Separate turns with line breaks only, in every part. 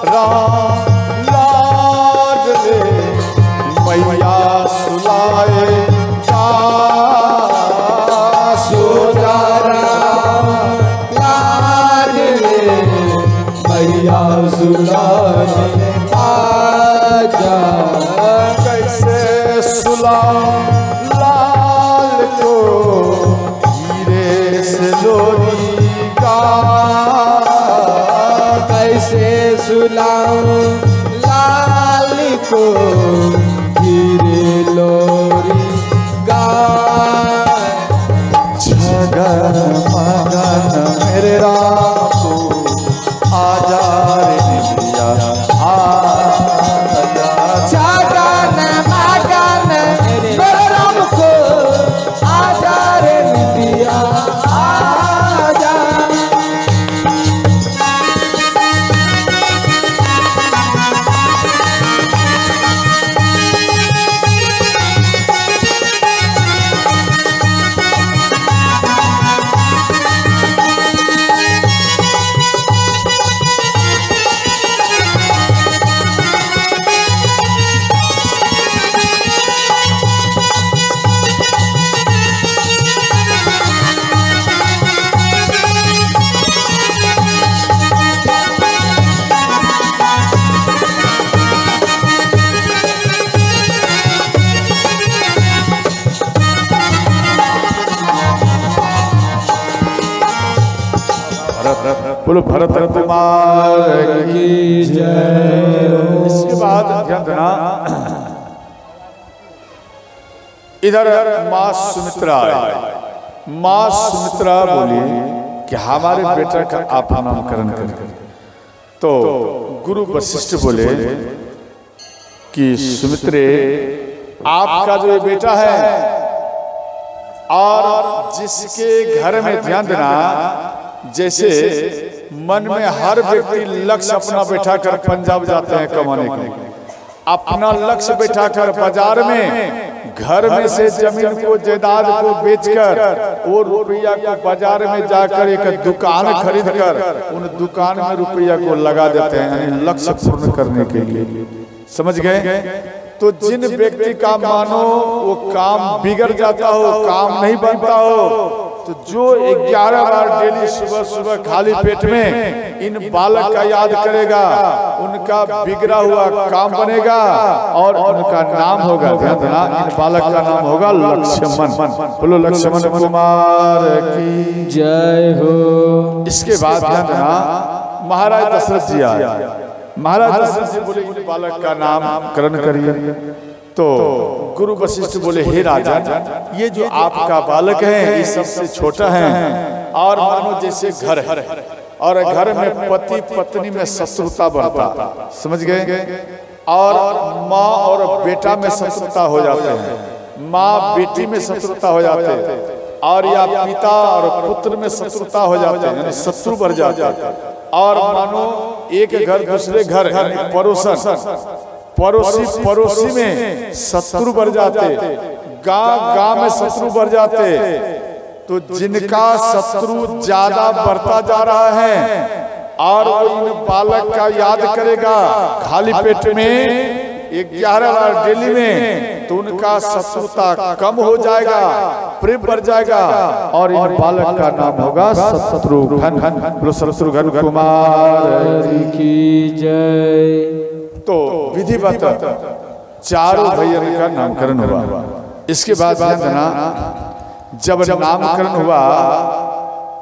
राम लाडले मैया सुलाए का
सोजा राम लाडले मैया सुलाए आजा।
कैसे सुलाऊं लाल को हीरे से लोरी का।
कैसे सुलाऊं लाल को हीरे लोरी गा।
जगन मगन मेरे राम को आजा रे निभिया आजा।
जगन मगन मेरे राम को आजा रे निधिया आजा।
बोलो भरत कुमार की जय। इसके बाद ध्यान देना, इधर माँ सुमित्रा आई। माँ सुमित्रा बोली कि हमारे बेटा का आप नामकरण करें। तो गुरु वशिष्ठ बोले कि सुमित्रे, आपका जो बेटा है और जिसके घर में, ध्यान देना, जैसे मन में हर व्यक्ति लक्ष्य अपना बैठाकर पंजाब जाते हैं कमाने के लिए, अपना लक्ष्य बैठाकर बाजार में घर में से जमीन को, जायदाद को बेचकर वो रुपया को बाजार में जाकर एक दुकान खरीद कर उन दुकान में रुपया को लगा देते हैं, यानी लक्ष्य पूर्ण करने के लिए। समझ गए? तो जिन व्यक्ति का मानो वो काम बिगड़ जाता हो, काम नहीं बनता हो, तो जो 11 बार डेली सुबह सुबह खाली पेट में इन बालक का याद करेगा, उनका बिगड़ा हुआ काम बनेगा और उनका नाम होगा, ध्यान देना, इन बालक का नाम होगा लक्ष्मण। बोलो लक्ष्मण कुमार की
जय हो।
इसके बाद ध्यान देना, महाराज दशरथ जी आए। महाराज दशरथ जी बोले इन बालक का नामकरण करिए। तो गुरु वशिष्ठ बोले, हे राजन, ये जो आपका बालक है ये सबसे छोटा है और मानो जैसे घर है और घर में पति पत्नी में शत्रुता बढ़ता, समझ गए, और माँ और बेटा में शत्रुता हो जाते हैं, माँ बेटी में शत्रुता हो जाते हैं, और या पिता और पुत्र में शत्रुता हो जाते हैं, यानी शत्रु बढ़ जाते हैं। और मानो एक घर दूसरे घर यानी पड़ोसी में शत्रु बढ़ जाते, गांव में शत्रु बढ़ जाते। तो जिनका शत्रु ज्यादा बढ़ता जा रहा है और वो इन बालक का याद करेगा खाली पेट में 11 बार डेली में, तो उनका शत्रुता कम हो जाएगा, प्रेम बढ़ जाएगा और इन बालक का नाम होगा शत्रुघ्न। शत्रुघ्न कुमार
की जय।
तो विधिवत चारों भैया का नामकरण हुआ। इसके बाद ध्यान देना, जब नामकरण हुआ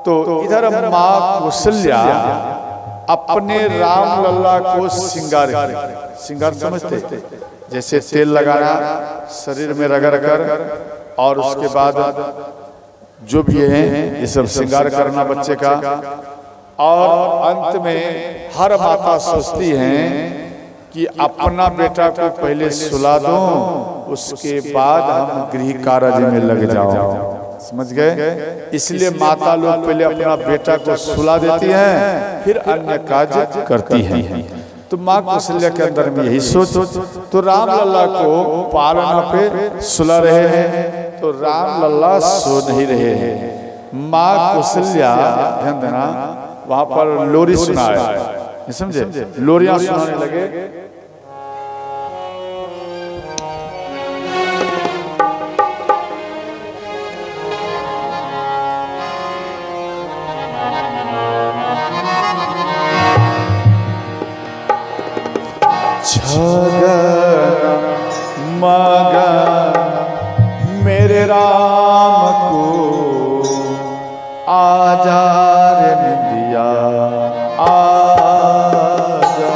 तो इधर माँ कौशल्या अपने राम लल्ला को श्रृंगार समझते, जैसे तेल लगाना शरीर में रगड़ कर और उसके बाद जो भी है ये सब श्रृंगार करना बच्चे का। और अंत में हर माता सोचती हैं कि अपना बेटा को पहले सुला दो, उसके बाद हम गृह कार्य में लग जाओ। समझ गए? इसलिए माता लोग पहले अपना बेटा को सुला देती हैं, फिर अन्य कार्य करती हैं। तो माँ कौशल्या के अंदर में यही सोच। तो राम लल्ला को पालना पे सुला रहे हैं, तो राम लल्ला सो नहीं रहे हैं। माँ कौशल्या, ध्यान देना, वहां पर लोरी सुनाए समझे, लोरियां सुनाने लगे। मगन मेरे राम को आजा रे निंदिया आजा।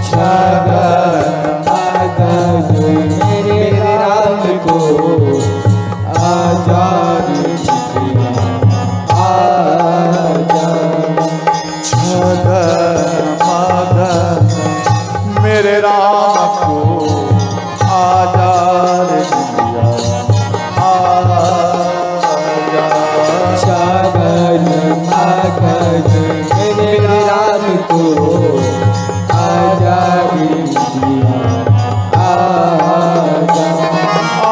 छगन मगन मेरे राम को आजा रे निंदिया आजा।
छगन मगन मेरे राम को आजा रे निंदिया आजा।
छगन मगन मेरे राम को आजा रे निंदिया आजा।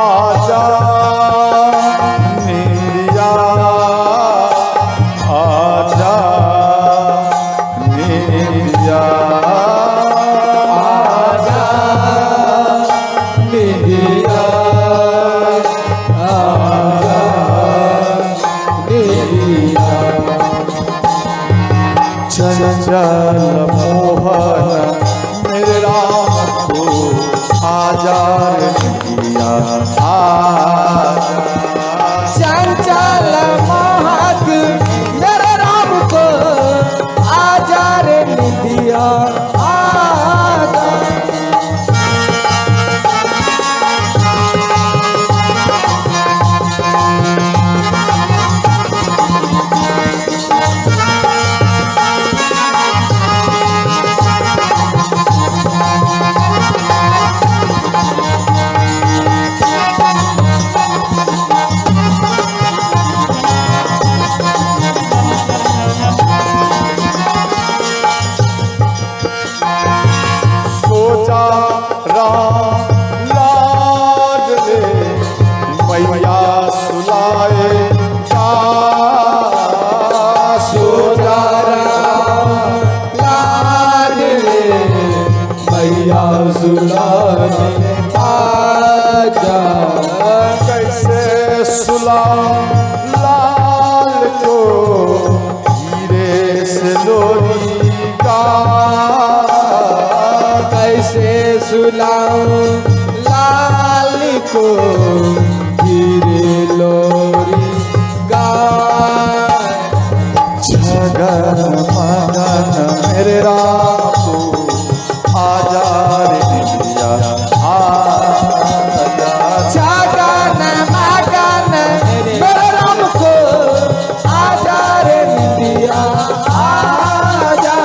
आजा निंदिया आजा निंदिया
आजा निंदिया आजा निंदिया।
चंचल मोहन मेरे राम को आजा रे निंदिया आजा।
चंचल महक मेरे राम को आजा रे निंदिया आजा।
सोचा राम लाड ले मैया सुलाए जा।
सोचा राम लाड ले मैया सुलाने आजा।
कैसे सुला लाल को हीरे से लोरी का।
कैसे सुलाऊं लाल को हीरे लोरी गाय।
छगन मगन मेरे राम को आजा रे निंदिया आजा।
छगन मगन मेरे राम को आजा रे निंदिया आजा।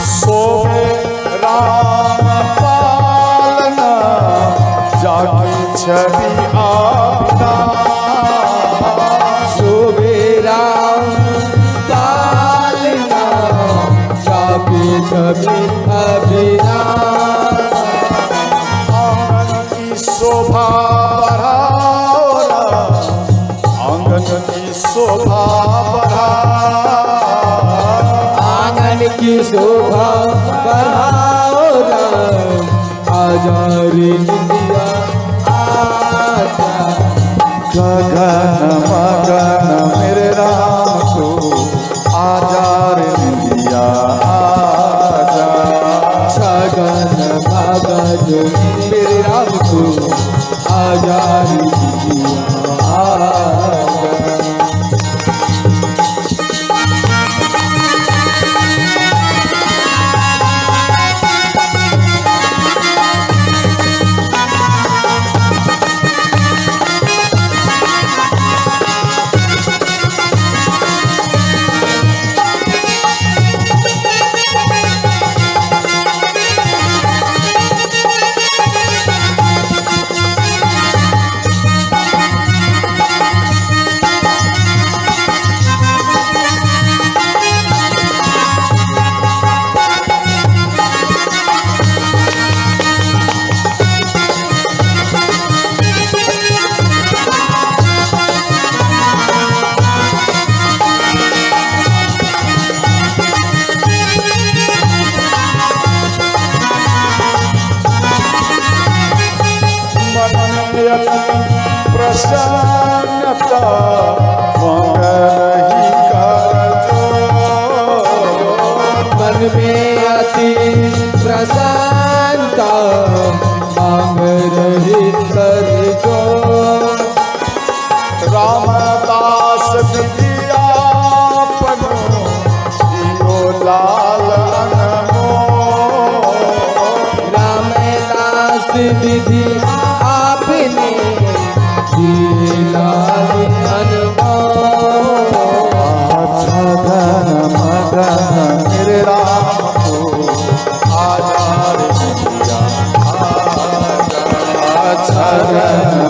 सोहे राम पालना जागी छवि आपना।
शोभे राम पालना चापी छवि अभिना।
आंगन की शोभा बढ़ाओ राम, आंगन की शोभा बढ़ाओ।
आंगन की शोभा बढ़ाओ राम आजा रे निंदिया आजा।
गगन मगन मेरे राम को आजा रे निंदिया आजा।
छगन मगन मेरे राम को आजा रे निंदिया आजा। में अति प्रसन्नता मांग रही कर जो
रामदास विद्यापन जियो लाल अनमोल।
रामदास विधि आपने दिए लाल अनमोल।
धन मदन मेरे राम को आधार दिया।
धन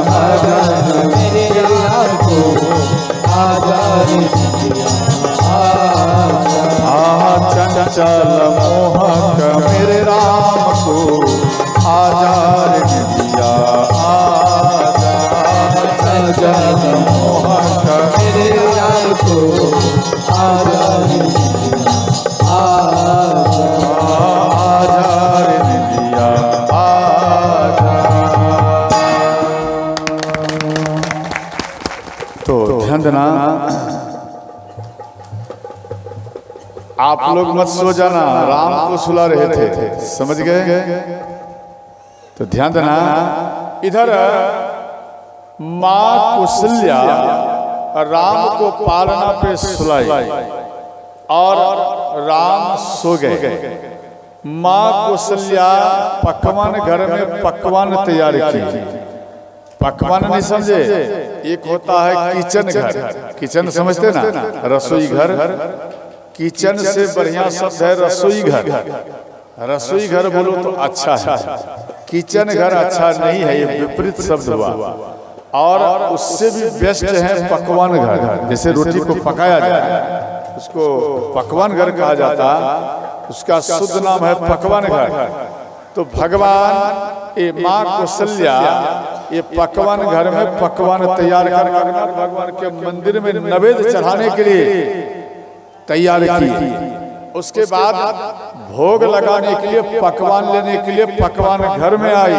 मदन मेरे राम को आधार दिया।
चंचल मोहक मेरे राम को आधार दिया। चंचल मोहक
मेरे राम को आधार दिया।
आधार दिया। तो ध्यान देना, आप लोग मत सो जाना, राम को सुला रहे थे, समझ गए? तो ध्यान देना, इधर माँ कौशल्या राम को पालना पे सुलाई और राम सो गए। माँ कौशल्या पकवान घर में पकवान तैयार की। पकवान नहीं समझे, एक होता है किचन घर। किचन समझते ना, रसोई घर। किचन से बढ़िया शब्द है रसोई घर। रसोई घर बोलो तो अच्छा है, किचन घर अच्छा नहीं है, ये विपरीत शब्द हुआ। और उससे भी बेस्ट है पकवान घर। जैसे रोटी को पकाया जाए उसको पकवान घर कहा जाता, उसका शुद्ध नाम है पकवान घर। तो भगवान ये माँ कौशल्या ये पकवान घर में पकवान तैयार कर भगवान के मंदिर में नैवेद्य चढ़ाने के लिए तैयार की। उसके बाद भोग लगाने के लिए पकवान लेने के लिए पकवान घर में आई।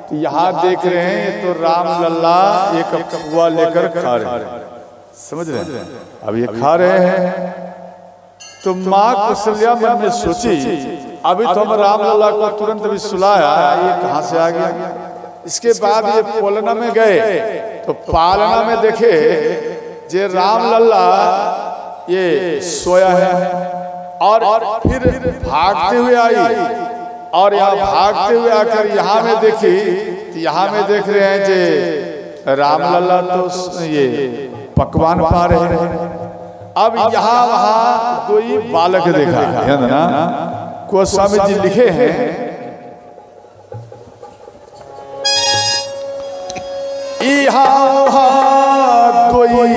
तो यहाँ देख रहे हैं तो राम लल्ला एक पुआ लेकर खा रहे हैं, समझ रहे हैं? अब ये खा रहे हैं तो माँ कौशल्या मन में सोची अभी तो हम राम लल्ला को तुरंत भी सुलाया, ये कहाँ से आ गया? इसके बाद ये पालना में गए तो पालना में देखे जे राम लल्ला ये सोया है और फिर भागते हुए आई और यहाँ भागते हुए आकर यहाँ में देखी, यहाँ में देख रहे हैं जे राम लल्ला तो ये पकवान पा रहे हैं। अब यहाँ वहाँ कोई बालक देखा, ध्यान देना, गोस्वामी जी लिखे हैं यहाँ वहाँ कोई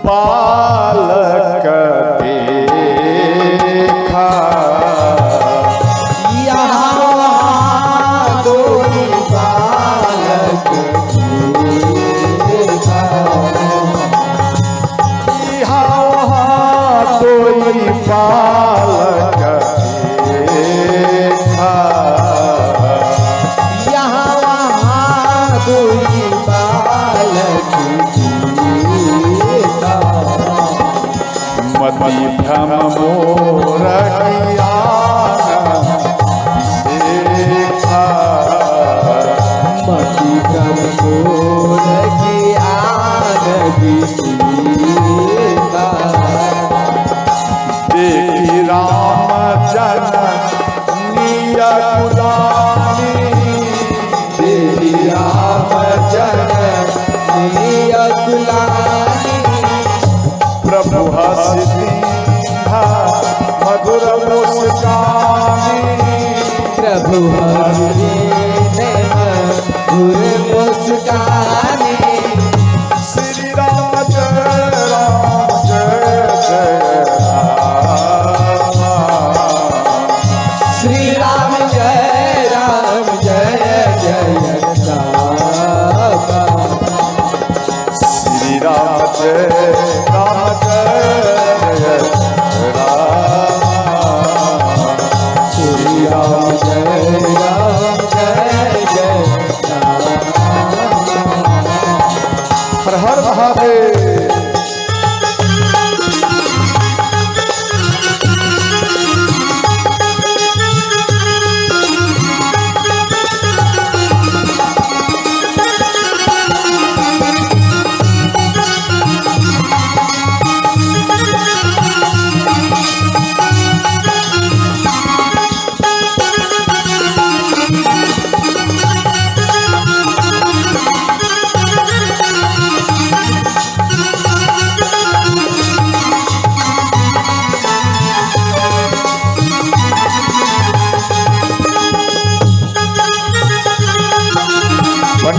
बालक देखा।
यहाँ वहाँ कोई बालक देखा।
यहाँ वहाँ कोई बालक देखा।
यहाँ वहाँ कोई बालक देखा।
मति भ्रम मोर देखा।
मति भ्रम मोर ज्ञान विषेका।
देखी राम जननी अकुलानी।
तेरी राम जननी अकुलानी।
प्रभु हंसी मधुर मुस्कानी।
प्रभु हरि मधुर मुस्कानी।
श्री राम जय राम जय जय राम।
श्री राम जय राम जय जय राम।
श्री राम जय राम जय जय राम।
श्री राम जय राम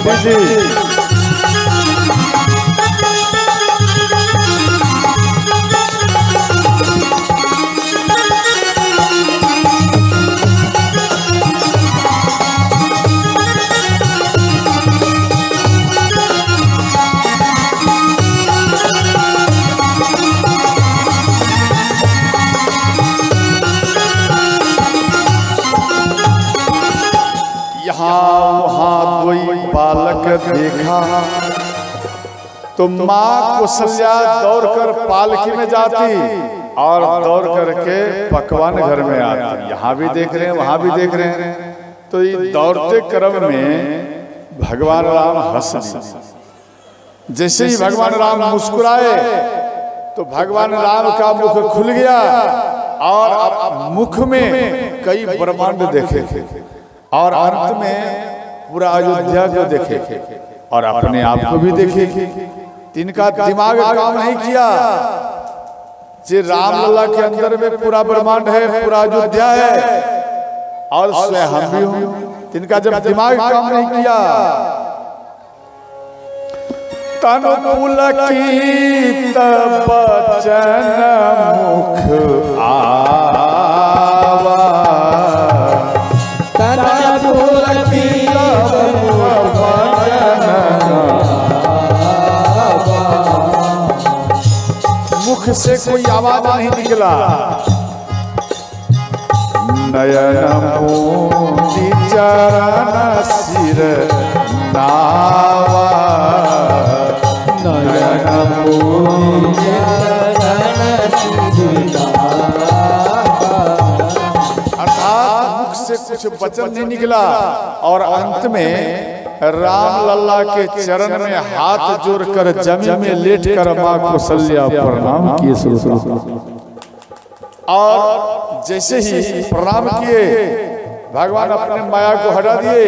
पंडित जी वहां कोई बालक देखा तो माँ कौशल्या दौड़कर पालकी में जाती और दौड़ करके पकवान घर में आती। यहाँ भी देख रहे हैं, वहां भी देख रहे हैं। तो ये दौड़ते क्रम में भगवान राम हंस दिए। जैसे ही भगवान राम मुस्कुराए तो भगवान राम का मुख खुल गया और मुख में कई ब्रह्मांड देखे और अंत में पूरा अयोध्या को देखे और अपने आप को भी देखे। इनका दिमाग काम नहीं किया। जे रामलला के अंदर में पूरा ब्रह्मांड है, पूरा अयोध्या है और स्वयं हम भी हूं। इनका जब दिमाग काम नहीं किया, तनु पुलकित बचन मुख आवा,
तनु पुलकित
मुख से कोई आवाज नहीं निकला। नयन मोती चरण सिर नावा, नयन मोती अर्थात मुख से कुछ वचन नहीं निकला और अंत में राम लल्ला के चरण में हाथ जोड़कर जमीन में लेटकर मां कौशल्या प्रणाम किए। और जैसे ही प्रणाम किए भगवान अपने माया को हटा दिए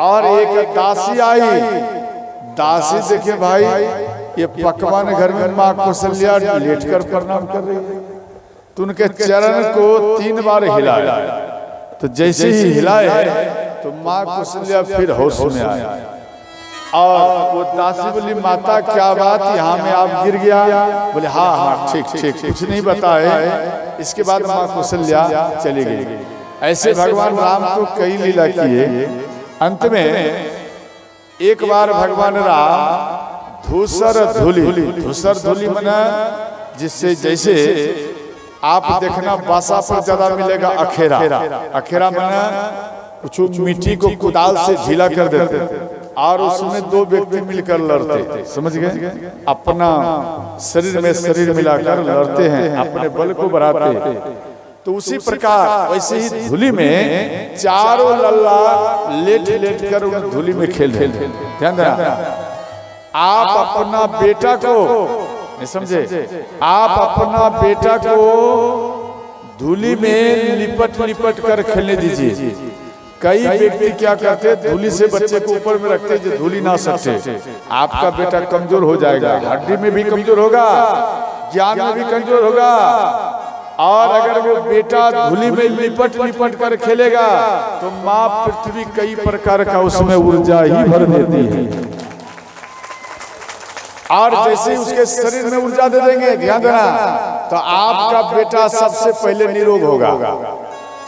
और एक दासी आई। दासी देखे भाई ये पकवान घर में मां कौशल्या लेटकर प्रणाम कर रही है। तो उनके चरण को 3 बार हिलाया। तो जैसे ही हिलाए तो मां कौशल्या फिर होश में आए और वो दासी बोली माता क्या बात, यहाँ में आप गिर गया? बोले हाँ हाँ ठीक ठीक, कुछ नहीं बताए। इसके बाद मां कौशल्या चली गई। ऐसे भगवान राम तो कई लीला किए। अंत में एक बार भगवान राम धूसर धूली मना, जिससे जैसे आप देखना बासा पर ज्यादा मिलेगा अखेरा मना कुछ मिट्टी को कुदाल से ढीला कर देते और उसमें 2 व्यक्ति मिलकर लड़ते। समझ गए? अपना शरीर में शरीर मिलाकर लड़ते हैं, अपने बल को बढ़ाते। तो उसी प्रकार वैसे ही धूली में चारों लल्ला लेट कर उस धूली में खेल रहे। ध्यान देना, आप अपना बेटा को नहीं समझे, आप अपना बेटा को धूली में लिपट कर खेलने दीजिए। कई व्यक्ति क्या करते, धूली से बच्चे को ऊपर में रखते जो धूली ना सके। आपका बेटा कमजोर हो जाएगा, हड्डी में भी कमजोर होगा, ज्ञान में भी कमजोर होगा। और अगर वो बेटा धूली में लिपट कर खेलेगा तो माँ पृथ्वी कई प्रकार का उसमें ऊर्जा ही भर देती है। और जैसे ही उसके शरीर में ऊर्जा दे देंगे, ध्यान देना, तो आपका बेटा सबसे पहले निरोग होगा।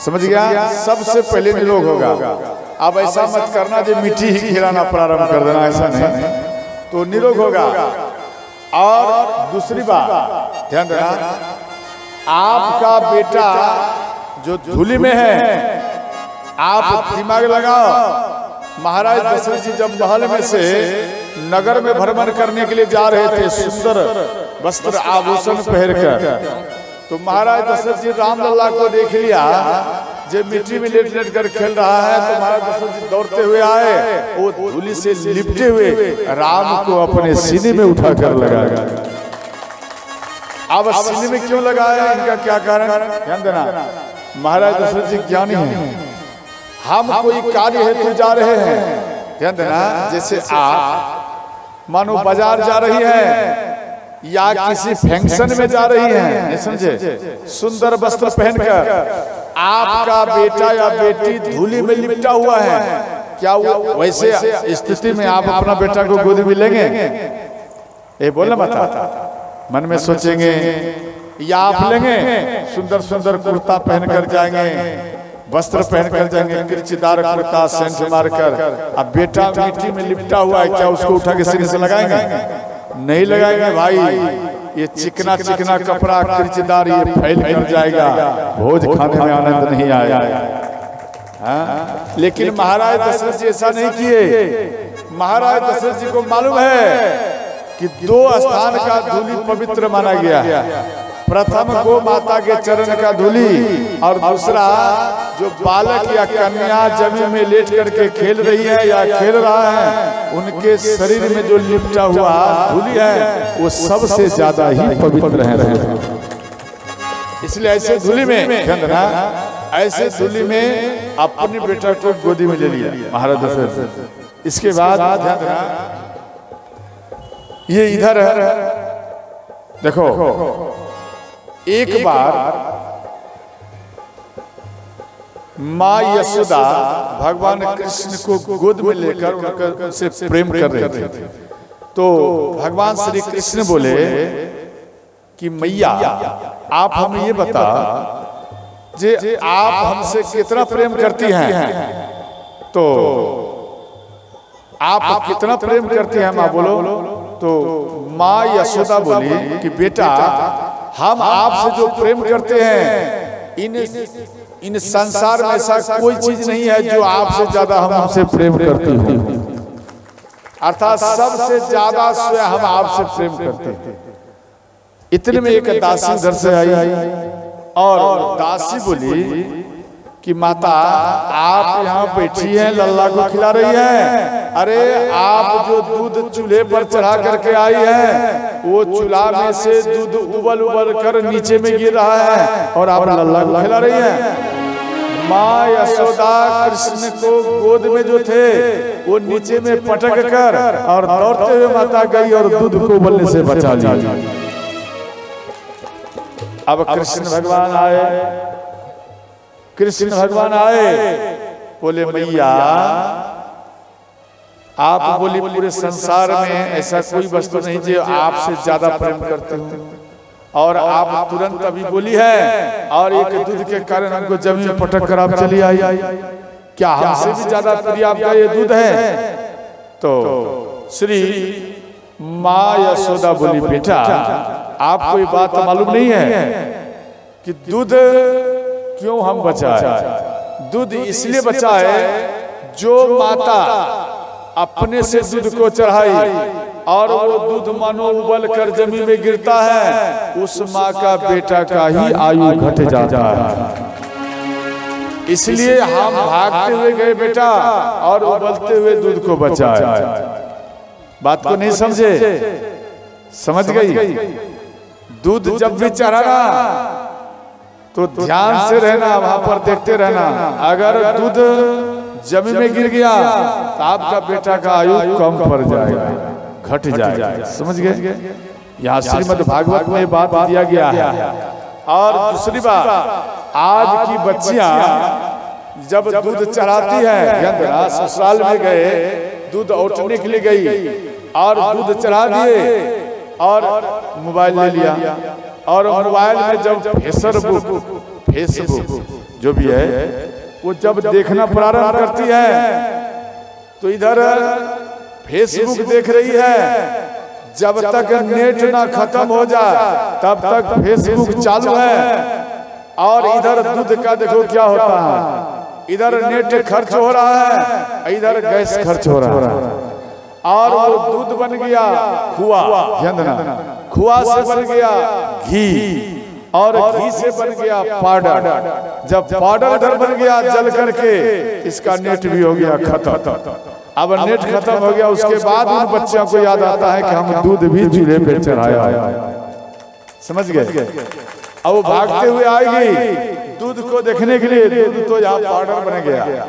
समझ गया? सबसे पहले निरोग होगा। अब ऐसा मत करना जो मिट्टी ही खिलाना प्रारंभ कर देना, ऐसा नहीं, तो निरोग होगा। और दूसरी बात ध्यान देना, आपका बेटा जो धूली में है, आप दिमाग लगाओ। महाराज दशरथ जी जब महल में से नगर में भ्रमण करने के लिए जा रहे थे, सुंदर वस्त्र आभूषण पहनकर, तो महाराज दशरथ जी रामलला को देख लिया जो मिट्टी में लेट कर खेल रहा है। तो महाराज दशरथ जी दौड़ते हुए आए, वो धूली से लिपटे हुए राम को अपने सीने में उठाकर लगाया। अब सीने में क्यों लगाया, इनका क्या कारण? ध्यान देना, महाराज दशरथ जी ज्ञानी हैं। हम कोई कार्य हेतु जा रहे हैं, ध्यान देना, जैसे आप मानो बाजार जा रही है या किसी फंक्शन में जा रही हैं, समझे, सुंदर वस्त्र पहनकर, आपका बेटा या बेटी धूली में लिपटा हुआ है, क्या वो वैसे स्थिति में आप अपना बेटा को गोद में लेंगे? ये बोलना बता, मन में सोचेंगे, या आप लेंगे? सुंदर सुंदर कुर्ता पहनकर जाएंगे, वस्त्र पहनकर जाएंगे, किरचीदार कुर्ता, सेंट मारकर। अब बेटा मिट्टी में लिपटा हुआ है, क्या उसको उठा के सीने से लगाएंगे? नहीं लगाएंगे भाई। ये चिकना चिकना कपड़ा किरचीदार ये फैल कर जाएगा, भोज खाने में आनंद नहीं आएगा। लेकिन महाराज दशरथ जी ऐसा नहीं किए। महाराज दशरथ जी को मालूम है कि दो स्थान का धूलि पवित्र माना गया है। प्रथम गो माता के चरण का धूलि, और दूसरा जो बालक या कन्या जमीन में लेट करके खेल रही है या खेल रहा है, उनके शरीर में जो लिपटा हुआ धूलि है वो सबसे ज्यादा ही पवित्र है। इसलिए ऐसे धूलि में खंडना, ऐसे धूलि में अपने बेटा को गोदी में ले लिया महाराज दशरथ। इसके बाद ये इधर देखो, एक बार माँ यशोदा भगवान कृष्ण को गोद में लेकर उनसे प्रेम कर रहे थे। तो भगवान श्री कृष्ण बोले कि मैया आप हमें ये बता जे आप हमसे कितना प्रेम करती हैं? तो आप कितना प्रेम करती हैं माँ, बोलो। तो माँ यशोदा बोली कि बेटा हम आपसे जो प्रेम करते हैं, इन संसार में ऐसा कोई चीज नहीं है जो आपसे ज्यादा हम हमसे प्रेम करती हूँ। अर्थात सबसे ज्यादा स्वयं हम आपसे प्रेम करते हैं। इतने में एक दासी उधर से आई और दासी बोली कि माता आप यहाँ बैठी हैं, लल्ला को खिला रही हैं। अरे आप जो दूध चूल्हे पर चढ़ा करके आई हैं, वो चूल्हा में से दूध उबल उबल कर नीचे में गिर रहा है और आप लल्ला को खिला रही हैं। माँ यशोदा कृष्ण को गोद में जो थे वो नीचे में पटक कर और दौड़ते हुए माता गई और दूध को उबलने से बचा लिया। अब कृष्ण भगवान आए, कृष्ण भगवान आए, बोले मैया आप बोली पूरे संसार में ऐसा कोई वस्तु नहीं जो आपसे ज्यादा प्रेम करते हो, और आप तुरंत अभी बोली है और एक दूध के कारण हमको जमीन में पटक कर आप चली आई। क्या हमसे भी ज्यादा प्रिय आपका ये दूध है? तो श्री माँ यशोदा बोली बेटा आपको ये बात मालूम नहीं है कि दूध क्यों हम बचाए? दूध इसलिए बचाए जो माता अपने से दूध को चढ़ाई और वो दूध मानो उबल कर जमीन में गिरता है, उस माँ का बेटा का ही आयु घट जाता है। इसलिए हम भागते हुए गए बेटा और उबलते हुए दूध को बचाए। बात को नहीं समझे? समझ गई? दूध जब भी चढ़ाना तो ध्यान से रहना, वहां पर देखते रहना। अगर दूध जमीन में गिर गया तो आपका बेटा का आयु कम पड़ जाएगा, घट जाएगा। समझ गए? यहाँ श्रीमद् भागवत में बात दिया गया है। और दूसरी बात, आज की बच्चियां जब दूध चढ़ाती है, ससुराल में गए दूध औटने के लिए गई और दूध चढ़ा दिए और मोबाइल ले लिया, और मोबाइल में जब फेसबुक जो भी है वो जब देखना प्रारंभ करती है तो इधर फेसबुक देख रही है। जब तक नेट ना खत्म हो जाए तब तक फेसबुक चालू है, और इधर दूध का देखो क्या होता है। इधर नेट खर्च हो रहा है, इधर गैस खर्च हो रहा है, और वो दूध बन गया खुआ, खुआ से बन गया घी, और घी से बन गया पाउडर। जब पाउडर इधर बन गया जल करके, इसका नेट भी हो गया खत्म। अब नेट खत्म हो गया, उसके बाद उन बच्चों को याद आता है कि हम दूध भी चूल्हे पे चढ़ाया। समझ गए? अब वो भागते हुए आएगी दूध को देखने के लिए। दूध तो यहाँ पाउडर बन गया।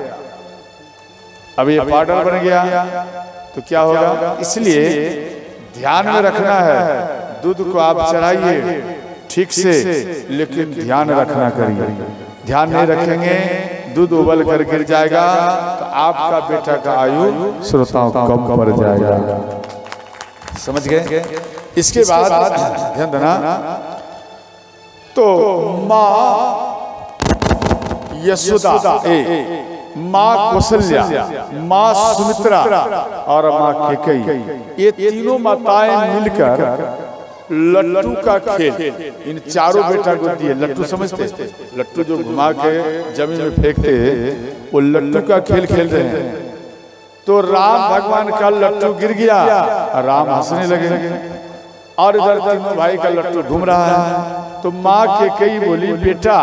अब ये पाउडर बन गया तो क्या होगा? इसलिए ध्यान में रखना है, दूध को आप चढ़ाइए ठीक से, लेकिन ध्यान रखना करिए। ध्यान नहीं रखेंगे दूध उबल कर गिर जाएगा तो आपका बेटा का आयु श्रोताओं कम पड़ जाएगा। समझ गए? इसके बाद ध्यान देना, तो माँ यशोदा, माँ कौशल्या, माँ सुमित्रा और माँ कैकेयी, ये तीनों माताएं मिलकर लट्टू का खेल, इन चारों बेटा को दिए। लट्टू समझते? लट्टू जो घुमा के जमीन में फेंकते, वो लट्टू का खेल खेल रहे हैं। तो राम भगवान का लट्टू गिर गया, राम हंसने लगे और इधर तीनों भाई का लट्टू घूम रहा है। तो माँ कैकेयी बोली, बेटा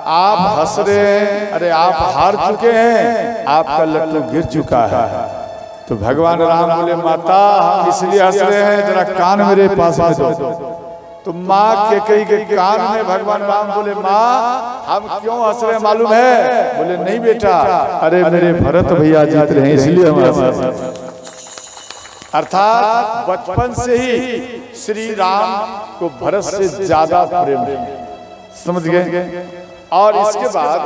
आप हंस रहे हैं, अरे आप हार चुके हैं, आपका लट्टू गिर चुका है। तो भगवान राम बोले, माता हम इसलिए हंस रहे हैं, जरा कान मेरे पास में दो। तो माँ कैकेयी के कान में भगवान राम बोले, माँ हम क्यों हंस रहे हैं मालूम है? बोले नहीं बेटा, अरे मेरे भरत भैया जीत रहे हैं इसलिए हम हंस रहे हैं। अर्थात बचपन से ही श्री राम को भरत से ज्यादा प्रेम है। समझ गए? और इसके बाद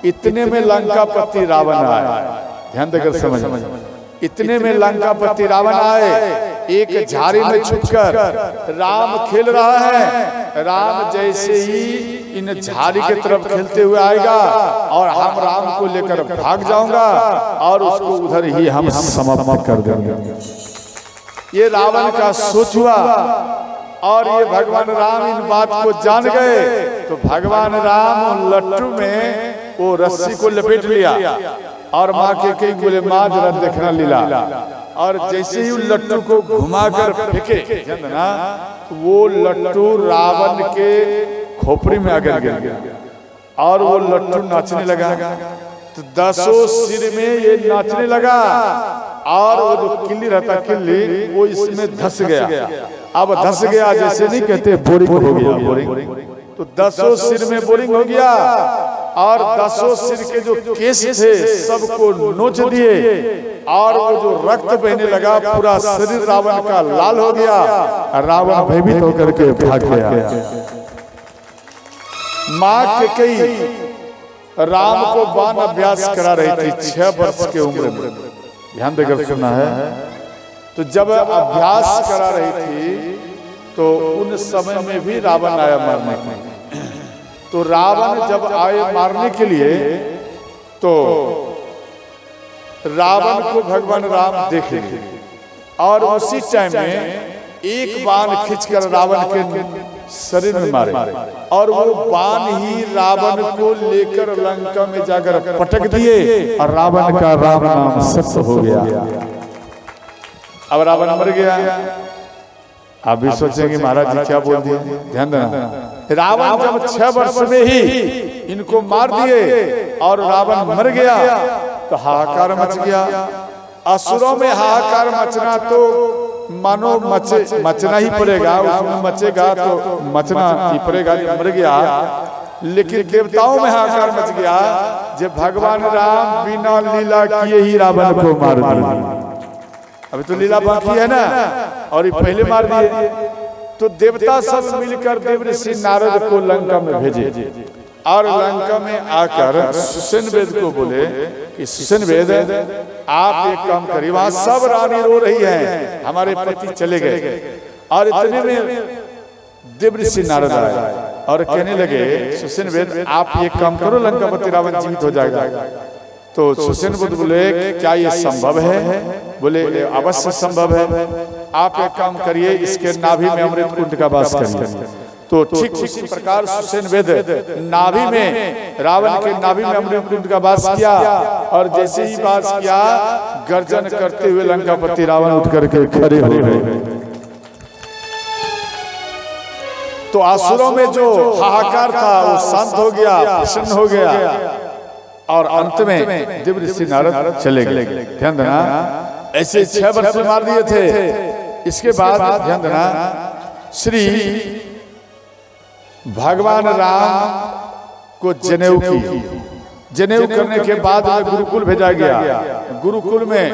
इतने में लंकापति रावण आए, ध्यान देकर समझ। इतने में लंकापति रावण आए, एक झाड़ी में छुपकर राम खेल रहा है। राम जैसे ही इन झाड़ी की तरफ खेलते हुए आएगा और हम राम को लेकर भाग जाऊंगा और उसको उधर ही हम समाप्त कर देंगे। ये रावण का सोच हुआ और ये भगवान राम इन बात को जान गए। तो भगवान राम लट्टू में वो रस्सी को लपेट लिया और माँ कैकेयी बोले, माँ जरा देखना लीला। और जैसे ही लट्टू को घुमाकर फेंके ना, तो वो लट्टू रावण के खोपड़ी में आकर गिर गया और वो लट्टू नाचने लगा। तो 10 सिर में ये नाचने लगा और वो जो किल्ली रहता, किल्ली वो इसमें धस गया। अब धस गया जैसे नहीं कहते बोरिंग हो गया, बोरिंग। तो 10 सिर में बोरिंग हो गया और 10 सिर के जो केस थे सबको नोच दिए और वो जो रक्त बहने लगा, पूरा शरीर रावण का लाल हो गया। रावण भयभीत होकर के भाग गया। माँ कैकेयी राम को बाण अभ्यास करा रही थी 6 वर्ष के उम्र में, ध्यान देकर सुनना है। तो जब अभ्यास करा रही थी तो उन समय में भी रावण आया मारने के लिए। तो रावण जब आए मारने के लिए तो रावण को भगवान राम देख लिए और उसी टाइम में एक बाण खींचकर रावण के शरीर में मारे और वो बाण ही रावण को लेकर लंका में जाकर पटक दिए और रावण का राम नाम सत्य हो गया। अब रावण मर गया। आप भी सोचेंगे महाराज जी क्या बोल दिए, ध्यान देना। रावण जब 6 वर्ष में ही इनको मार दिए और रावण मर गया तो हाहाकार मच गया। असुरों में हाहाकार मचना तो मानो मचना ही पड़ेगा, उसमें मचेगा तो मचना ही पड़ेगा, मर गया। लेकिन देवताओं में हाहाकार मच गया जब भगवान राम बिना लीला किए ही रावण को मार दिया। अभी तो लीला बाकी है ना, और ये पहले मार दिए। तो देवता सब मिलकर देव ऋषि नारद को लंका में भेजे और लंका में आकर सुसेन वेद को बोले कि सुसेन वेद आप एक काम करिए, वहां सब रानी रो रही है, हमारे पति चले गए। और इतने में देव ऋषि नारद आए और कहने लगे, सुसेन वेद आप एक काम करो, लंकापति रावण जीवित हो जाएगा। तो सुसेन वेद बोले क्या ये संभव है? बोले अवश्य संभव है। आप एक काम करिए, इसके नाभि में अमृत कुंड का वास करिए। तो ठीक उसी प्रकार सुसेन वेद नाभि में, रावण के नाभि में अमृत कुंड का वास किया और जैसे ही वास किया गर्जन करते हुए लंकापति रावण उठ करके खड़े हो गए। तो असुरों में जो हाहाकार था वो शांत हो गया, प्रसन्न हो गया और अंत में देव ऋषि नारद चले गए। ध्यान देना, ऐसे 6 वर्ष मार दिए थे। इसके बाद ध्यान देना, श्री भगवान राम को जनेऊ की, जनेऊ करने के बाद में गुरुकुल भेजा गया। गुरुकुल में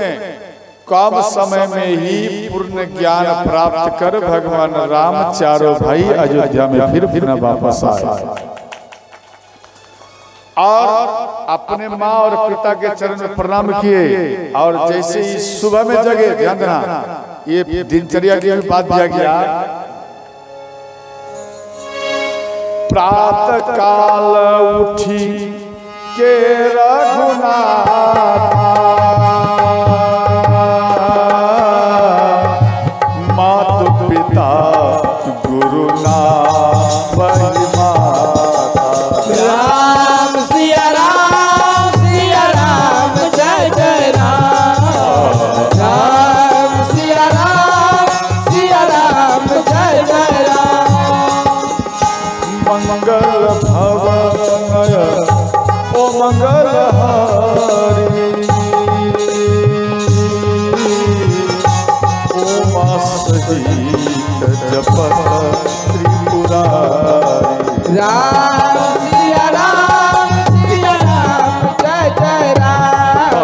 कम समय में ही पूर्ण ज्ञान प्राप्त कर भगवान राम चारों भाई अयोध्या में फिर न वापस आए। और अपने माँ और पिता के चरण में प्रणाम किए। और जैसे ही सुबह में जगे, ध्यान देना, ये दिनचर्या की भी बात दिया गया। प्रातः काल उठी के रघुनाथ मातु पिता गुरु नाम वही माता।
राम सिया राम जय जय राम। राम सिया राम जय जय राम।
मंगल भवन ओ मंगल हरि ओ सहित जपत त्रिपुरारी।
राम सिया राम जय जय राम।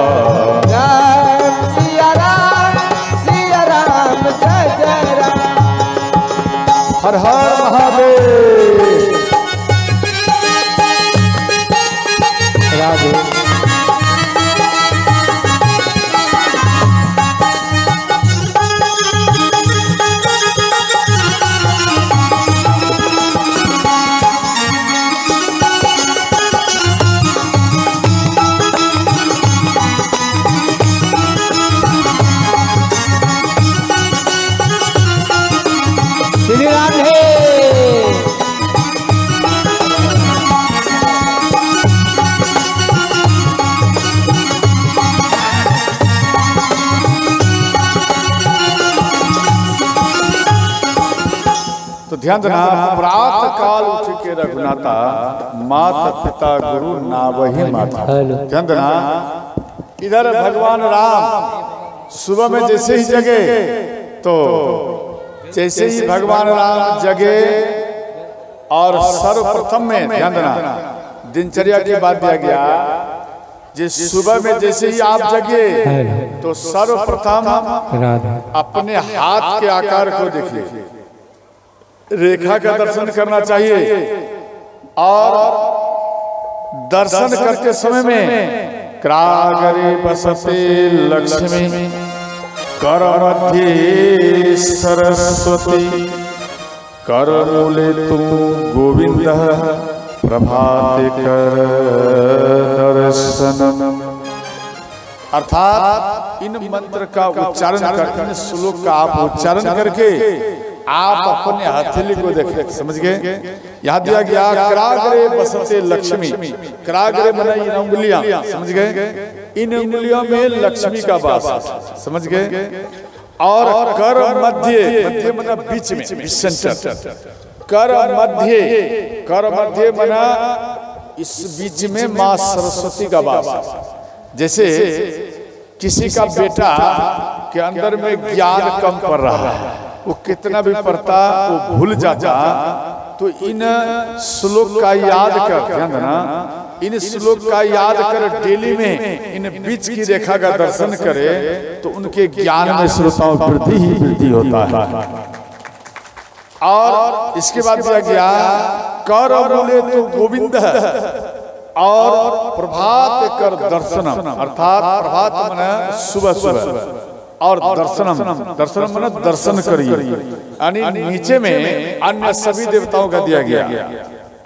राम सिया राम जय जय राम।
हर हर महादेव।
राधे श्री राधे।
तो ध्यान देना, प्रातः काल उठ के रघुनाथा माता पिता गुरु नावही माता। ध्यान देना, इधर भगवान राम सुबह में जैसे ही जगे, तो जैसे ही भगवान राम जगे और सर्वप्रथम में, ध्यान देना, दिनचर्या की बात दिया गया। जिस सुबह में जैसे ही आप जगे तो सर्वप्रथम अपने हाथ के आकार को देखिए, रेखा का दर्शन करना चाहिए। और दर्शन करते समय में करागरे बसते लक्ष्मी कर मध्य सरस्वती करमूले तू गोविंद प्रभाते कर दर्शनम। अर्थात इन मंत्र का उच्चारण करके, इन श्लोक का आप उच्चारण करके आप अपने हथेली को देख, समझ गए? यहाँ दिया गया कराग्रे बसते लक्ष्मी। कराग्रे माने इन उंगलियां, समझ गए? इन उंगलियों में लक्ष्मी का वास, समझ गए? और कर मध्य, मध्य मतलब बीच में, सेंटर। कर मध्य माना इस बीच में माँ सरस्वती का वास। जैसे किसी का बेटा के अंदर में ज्ञान कम पड़ रहा है, वो कितना भी पढ़ता वो भूल जाता, तो इन श्लोक का याद कर, ध्यान देना, इन श्लोक का याद कर डेली में इन बीच की रेखा का दर्शन करे तो उनके ज्ञान में श्रोताओं वृद्धि ही वृद्धि होता है। और इसके बाद दिया गया कर बोले तो गोविंद और प्रभात कर दर्शनम। अर्थात प्रभात माने सुबह सुबह और दर्शनम माने दर्शन करिए। यानी नीचे में अन्य सभी देवताओं का दिया गया,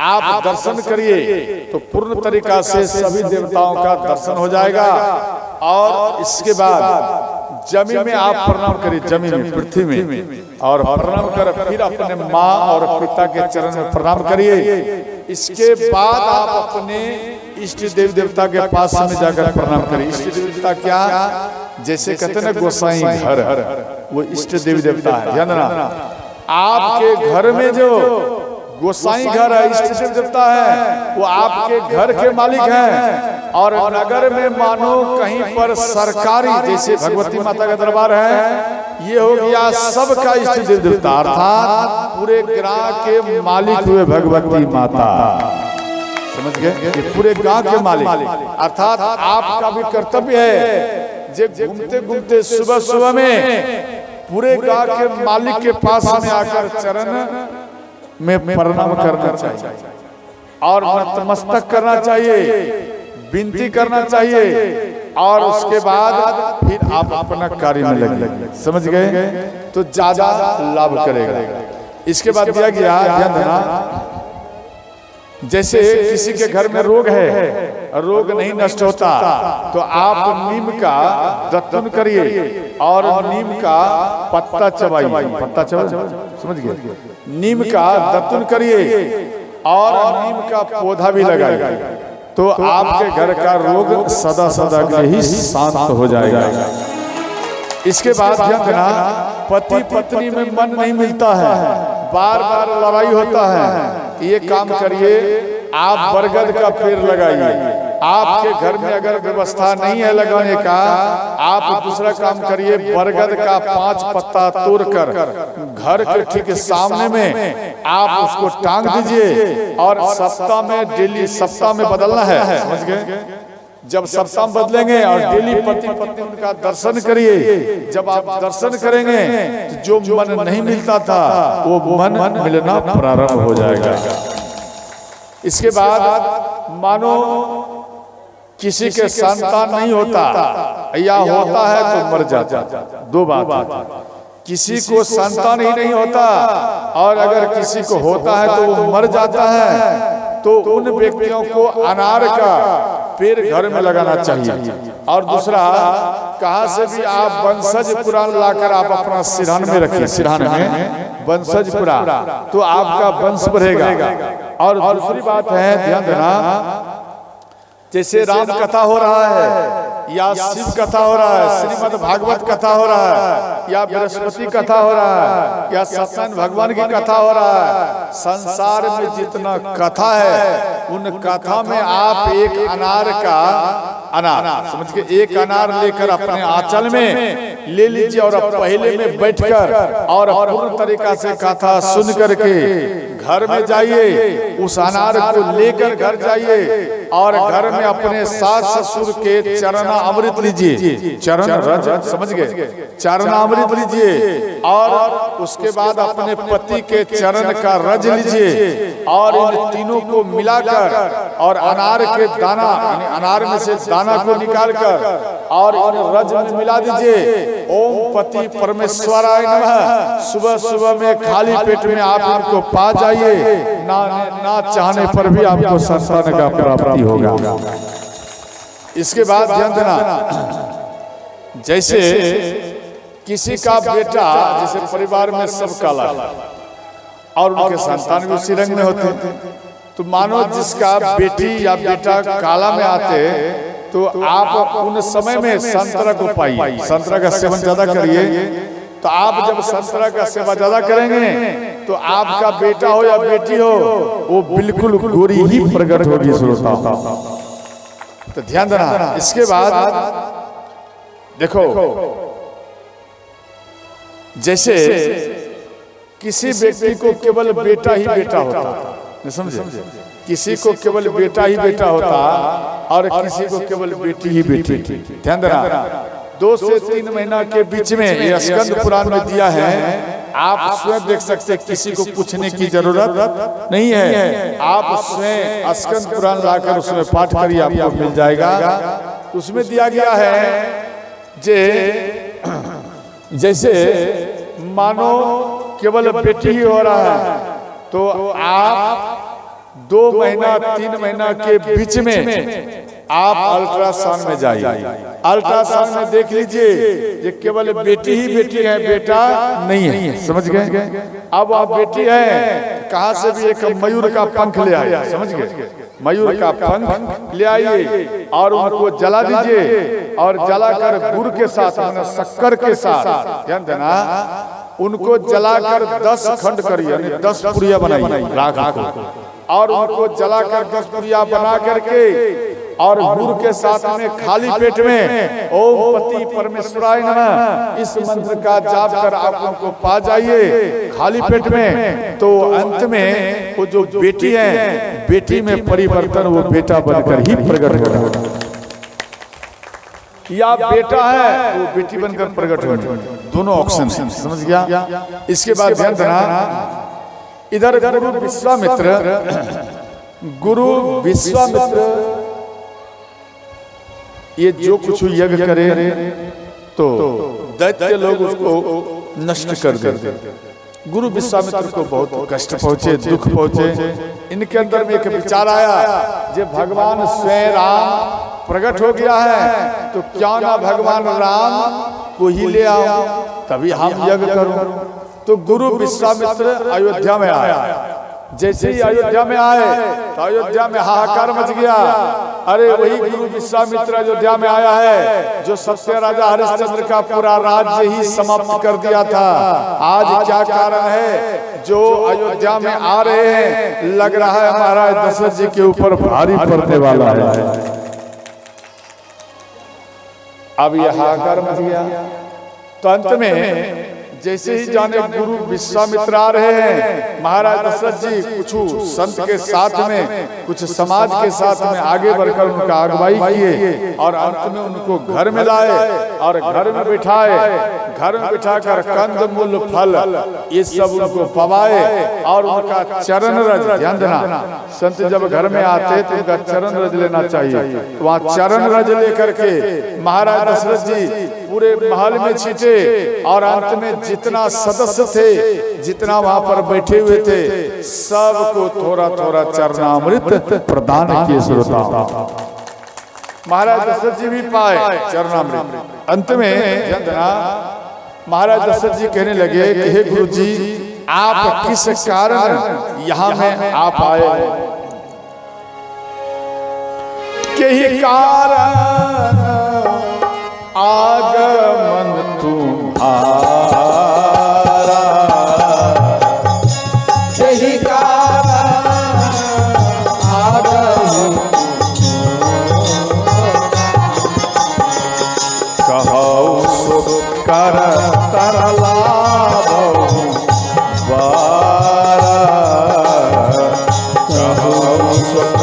आप दर्शन करिए तो पूर्ण तरीका से सभी देवताओं का दर्शन हो जाएगा। और इसके बाद जमीन में आप प्रणाम करिए, जमीन में, पृथ्वी में, और प्रणाम कर फिर अपने माँ और पिता के चरण में प्रणाम करिए। इसके बाद आप अपने इष्ट देव देवता के पास में जाकर प्रणाम करिए। इष्ट देवता क्या? जैसे कहते हैं ना गोसाई घर, वो इष्ट देवी देवता है। ध्यान देना, आपके घर में जो गोसाई घर है, इष्ट देव देवता है, वो आपके घर के मालिक हैं। और नगर में मानो कहीं पर सरकारी, जैसे भगवती माता का दरबार है, ये हो गया सबका इष्ट देव देवता। अर्थात पूरे ग्राम के मालिक हुए भगवती माता, समझ गए? ये पूरे गांव के मालिक। अर्थात आपका भी कर्तव्य है जे घूमते घूमते सुबह सुबह में पूरे गांव के मालिक के पास में आकर चरण में प्रणाम करना चाहिए। और नतमस्तक करना चाहिए, विनती करना चाहिए, और उसके बाद फिर आप अपना कार्य में लगे। समझ गए? तो ज्यादा लाभ करेगा। इसके बाद दिया गया, ध्यान देना, जैसे किसी के घर में रोग है, रोग नहीं नष्ट होता, तो आप नीम का दत्तन करिए और नीम का पत्ता चबाइए। पत्ता चबा, समझ गए? नीम का दत्तन करिए और नीम का पौधा भी लगाइए, तो आपके घर का रोग सदा सदा के लिए ही शांत हो जाएगा। इसके बाद ध्यान देना, पति पत्नी में मन नहीं मिलता है, बार बार लड़ाई होता है, ये काम करिए, आप बरगद का पेड़ लगाइए। आपके घर में अगर व्यवस्था नहीं है लगाने का, आप दूसरा काम करिए, बरगद का 5 पत्ता तोड़कर घर के ठीक सामने में आप उसको टांग दीजिए, और सप्ताह में डेली, सप्ताह में बदलना है, समझ गए? जब सप्ताह में बदलेंगे और डेली पति पत्नी उनका दर्शन करिए, जब आप दर्शन करेंगे तो जो मन नहीं मिलता था वो मन मिलना प्रारंभ हो जाएगा। इसके बाद मानो किसी के संतान नहीं होता या होता है तो मर जाता। दो बात, किसी को संतान ही नहीं होता, और अगर किसी को होता है तो वो मर जाता है, तो उन व्यक्तियों को अनार का पेड़ घर में लगाना चाहिए। और दूसरा, कहाँ से भी आप वंशज पुराण लाकर आप अपना सिरहान में रखिए, सिरहान में वंशज पुराण, तो आपका वंश बढ़ेगा। और दूसरी बात है, ध्यान देना, जैसे राम कथा हो रहा है या शिव कथा हो रहा है, श्रीमद् भागवत कथा हो रहा है, या बृहस्पति कथा हो रहा है, या सत्संग भगवान की कथा हो रहा है, संसार में जितना कथा है उन कथा में आप एक अनार का, अनार समझ के, एक अनार लेकर अपने आंचल में ले लीजिए और पहले में बैठकर और पूर्ण तरीका से कथा सुन करके घर में जाइए, उस अनार को लेकर घर जाइए और घर में अपने सास ससुर के चरना अमृत लीजिए, चरण रज, समझ गए, चरना अमृत लीजिए, और उसके बाद अपने पति के चरण का रज लीजिए, और इन तीनों को मिलाकर और अनार के दाना, यानी अनार में से दाना को निकालकर और इन रज में मिला दीजिए। ओम पति परमेश्वराय नमः। सुबह सुबह में खाली पेट में आप इनको पा जाइए, ना चाहने पर भी आपको संतान का प्राप्ति होगा। इसके बाद ध्यान देना, जैसे किसी का बेटा, जैसे परिवार में सब काला और उनके संतान भी उसी रंग में होते, तो मानो जिसका बेटी या बेटा काला में आते, तो आप उन समय में संतरा को पाइए, संतरा का सेवन ज्यादा करिए। तो आप जब संतरा का सेवा ज्यादा करेंगे तो आपका बेटा हो या बेटी हो, वो बिल्कुल गोरी ही प्रकट होगी श्रोता। तो ध्यान देना। इसके बाद देखो, जैसे किसी व्यक्ति को केवल बेटा ही बेटा होता, समझे, किसी को केवल बेटा ही बेटा होता और किसी को केवल बेटी ही बेटी। ध्यान देना, 2 से 3 महीना के बीच में, ये स्कंद पुराण में दिया है, आप स्वयं देख सकते, किसी को पूछने की जरूरत नहीं है। आप स्वयं स्कंद पुराण लाकर उसमें पाठ करिए, आपको मिल जाएगा। उसमें दिया गया है जैसे मानो केवल बेटी ही हो रहा है, तो आप 2 महीना 3 महीना के बीच में आप अल्ट्रासाउंड में जाइए, अल्ट्रासाउंड में देख लीजिए ये केवल बेटी ही बेटी है, बेटा नहीं है, समझ गए। अब आप बेटी है, कहाँ से भी एक मयूर का पंख ले आए, समझ गए, मयूर का पंख ले आइए और उनको जला दीजिए, और जलाकर गुड़ के साथ, शक्कर के साथ, ध्यान देना, उनको जलाकर 10 खंड करिए, 10 पुड़िया बनाइए राख को, और उनको जलाकर 10 पुड़िया बना करके और गुड़ के साथ में खाली पेट में ओम पति परमेश्वराय नमः इस मंत्र का जाप कर आप लोगों को पा जाइए खाली पेट में। तो अंत में वो जो बेटी है, बेटी में परिवर्तन वो बेटा बनकर ही प्रकट होगा, या बेटा है वो बेटी बनकर प्रकट होगा, दोनों ऑप्शन, समझ गया। इसके बाद ध्यान देना, इधर गुरु विश्वामित्र गुरु विश्वामित्र ये जो कुछ यज्ञ करे तो दैत्य लोग उसको नष्ट कर देते। गुरु विश्वामित्र को बहुत कष्ट पहुंचे, दुख पहुंचे। इनके अंदर में एक विचार आया, जब भगवान स्वयं राम प्रकट हो गया है तो क्या ना भगवान राम को ही ले आओ, तभी हम यज्ञ करूं। तो गुरु विश्वामित्र अयोध्या में आया। जैसे ही अयोध्या में आए तो अयोध्या में हाहाकार मच गया। अरे वही गुरु विश्वामित्र अयोध्या में आया है जो सत्य राजा हरिश्चंद्र का पूरा राज्य ही समाप्त कर दिया था। आज क्या कारण है जो अयोध्या में आ रहे हैं? लग रहा है महाराज दशरथ जी के ऊपर भारी पड़ने वाला है। अब यह हाहाकार मच गया। तो अंत में जैसे ही जाने गुरु विश्वामित्र आ रहे हैं, महाराज दशरथ जी कुछ संत के साथ में, कुछ समाज के साथ में आगे बढ़कर उनका अगुवाई किए और अंत में उनको घर में लाए और घर में बिठाए। घर में बिठाकर कंद मूल फल ये सब उनको पवाए और उनका चरण रज, ध्यान देना, संत जब घर में आते तो उनका चरण रज लेना चाहिए। तो वहाँ चरण रज लेकर के महाराज दशरथ जी पूरे महल में छीटे और अंत में जितना सदस्य थे, जितना वहां पर बैठे हुए थे, सबको थोड़ा थोड़ा चरणामृत प्रदान किए। श्रोता महाराज दशरथ जी भी पाए चरणामृत। अंत में जंदना महाराज दशरथ जी कहने लगे कि हे गुरु जी, आप किस कारण यहाँ में आप आए? यही कारण आगमन तुम्हारा, यही कारण आगमन कहौ सुख कर तरला बारा, कहौ सुख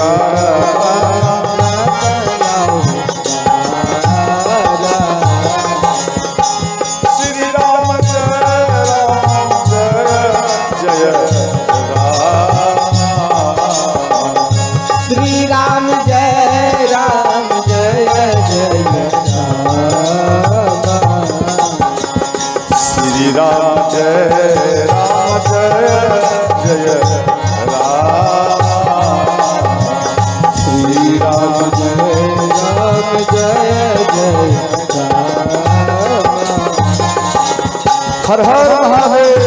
हर हर महादेव।